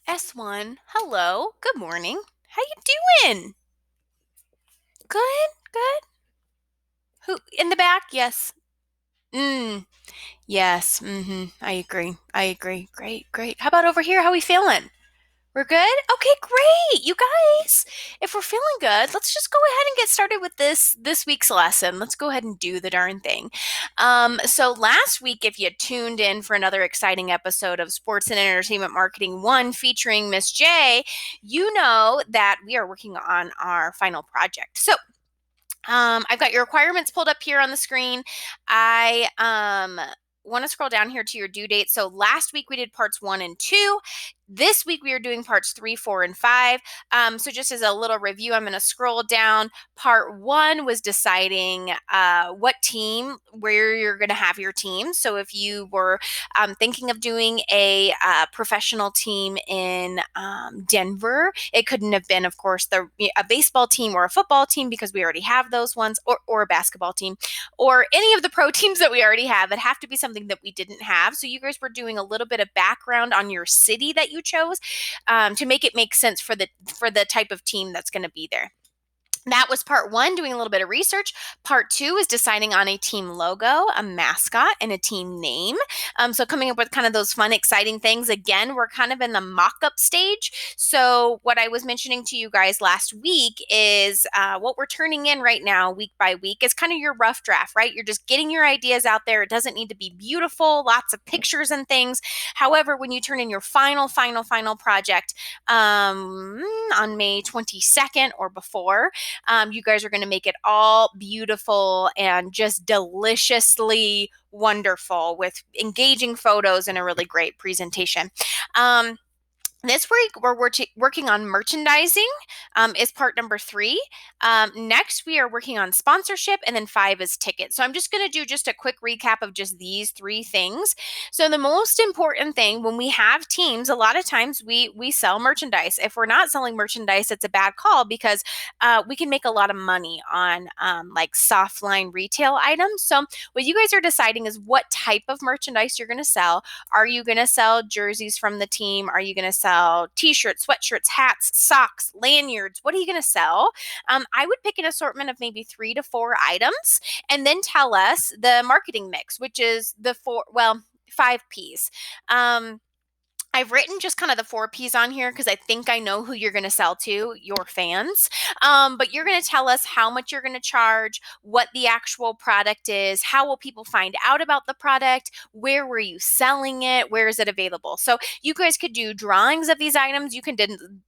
S1, hello, good morning. How you doing? Good, good. Who in the back? Yes. Yes. I agree. I agree. Great, great. How about over here? How we feeling? We're good? Okay, great. You guys, if we're feeling good, let's just go ahead and get started with this week's lesson. Let's go ahead and do the darn thing. So last week, if you tuned in for another exciting episode of Sports and Entertainment Marketing 1 featuring Miss J, you know that we are working on our final project. So I've got your requirements pulled up here on the screen. I want to scroll down here to your due date. So last week we did parts 1 and 2. This week we are doing parts 3, 4, and 5. So just as a little review, I'm going to scroll down. Part 1 was deciding what team, where you're going to have your team. So if you were thinking of doing a professional team in Denver, it couldn't have been, of course, a baseball team or a football team because we already have those ones, or a basketball team, or any of the pro teams that we already have. It have to be something that we didn't have. So you guys were doing a little bit of background on your city that you chose to make it make sense for the type of team that's going to be there. That was part 1, doing a little bit of research. Part 2 is deciding on a team logo, a mascot, and a team name. So coming up with kind of those fun, exciting things. Again, we're kind of in the mock-up stage. So what I was mentioning to you guys last week is what we're turning in right now, week by week, is kind of your rough draft, right? You're just getting your ideas out there. It doesn't need to be beautiful, lots of pictures and things. However, when you turn in your final project on May 22nd or before, you guys are going to make it all beautiful and just deliciously wonderful with engaging photos and a really great presentation. This week, we're working on merchandising is part number 3. Next, we are working on sponsorship, and then 5 is tickets. So I'm just going to do just a quick recap of just these 3 things. So the most important thing when we have teams, a lot of times we sell merchandise. If we're not selling merchandise, it's a bad call because we can make a lot of money on like soft line retail items. So what you guys are deciding is what type of merchandise you're going to sell. Are you going to sell jerseys from the team? Are you going to sell t-shirts, sweatshirts, hats, socks, lanyards? What are you going to sell? I would pick an assortment of maybe 3 to 4 items and then tell us the marketing mix, which is the 5 P's. I've written just kind of the 4 P's on here because I think I know who you're going to sell to, your fans. But you're going to tell us how much you're going to charge, what the actual product is, how will people find out about the product, where were you selling it, where is it available. So you guys could do drawings of these items. You can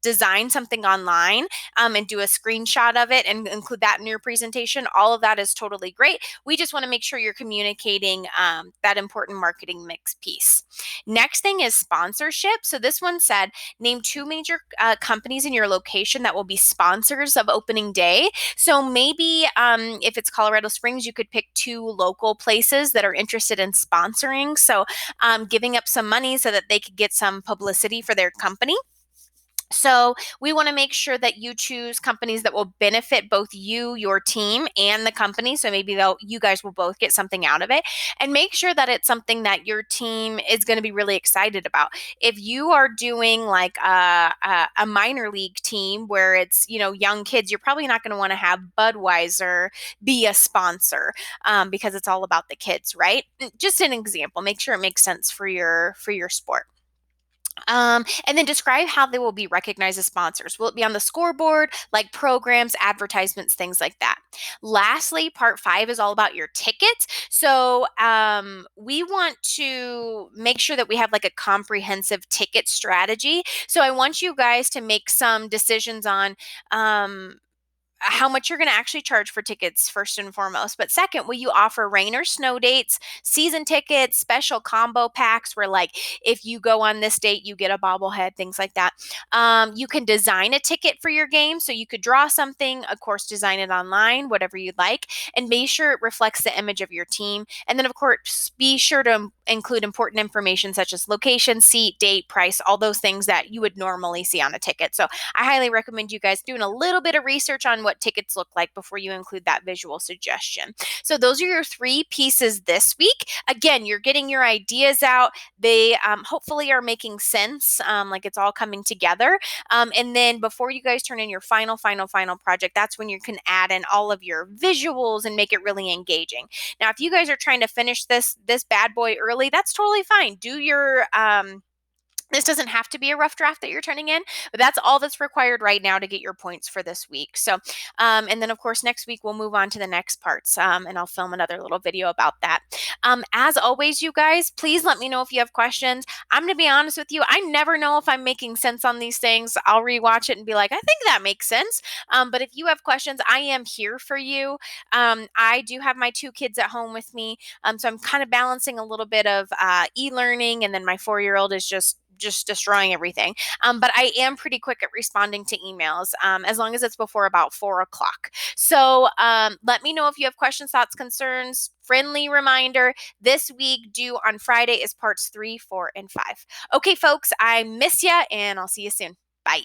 design something online and do a screenshot of it and include that in your presentation. All of that is totally great. We just want to make sure you're communicating that important marketing mix piece. Next thing is sponsorship. So this one said, name 2 major companies in your location that will be sponsors of opening day. So maybe if it's Colorado Springs, you could pick 2 local places that are interested in sponsoring. So giving up some money so that they could get some publicity for their company. So we want to make sure that you choose companies that will benefit both you, your team, and the company. So maybe you guys will both get something out of it, and make sure that it's something that your team is going to be really excited about. If you are doing like a minor league team where it's young kids, you're probably not going to want to have Budweiser be a sponsor because it's all about the kids, right? Just an example. Make sure it makes sense for your sport. And then describe how they will be recognized as sponsors. Will it be on the scoreboard, like programs, advertisements, things like that? Lastly, part 5 is all about your tickets. So we want to make sure that we have like a comprehensive ticket strategy. So I want you guys to make some decisions on how much you're going to actually charge for tickets, first and foremost. But second, will you offer rain or snow dates, season tickets, special combo packs where, like, if you go on this date, you get a bobblehead, things like that. You can design a ticket for your game. So you could draw something, of course, design it online, whatever you'd like, and be sure it reflects the image of your team. And then, of course, be sure to include important information such as location, seat, date, price, all those things that you would normally see on a ticket. So I highly recommend you guys doing a little bit of research on what tickets look like before you include that visual suggestion. So those are your 3 pieces this week. Again, you're getting your ideas out. They hopefully are making sense, like it's all coming together. And then before you guys turn in your final project, that's when you can add in all of your visuals and make it really engaging. Now, if you guys are trying to finish this bad boy early, that's totally fine. Do your this doesn't have to be a rough draft that you're turning in, but that's all that's required right now to get your points for this week. So, and then of course, next week we'll move on to the next parts, and I'll film another little video about that. As always, you guys, please let me know if you have questions. I'm going to be honest with you. I never know if I'm making sense on these things. I'll rewatch it and be like, I think that makes sense. But if you have questions, I am here for you. I do have my 2 kids at home with me. So I'm kind of balancing a little bit of e-learning, and then my 4-year-old is just destroying everything. But I am pretty quick at responding to emails, as long as it's before about 4 o'clock. So let me know if you have questions, thoughts, concerns. Friendly reminder, this week due on Friday is parts 3, 4, and 5. Okay, folks, I miss ya, and I'll see you soon. Bye.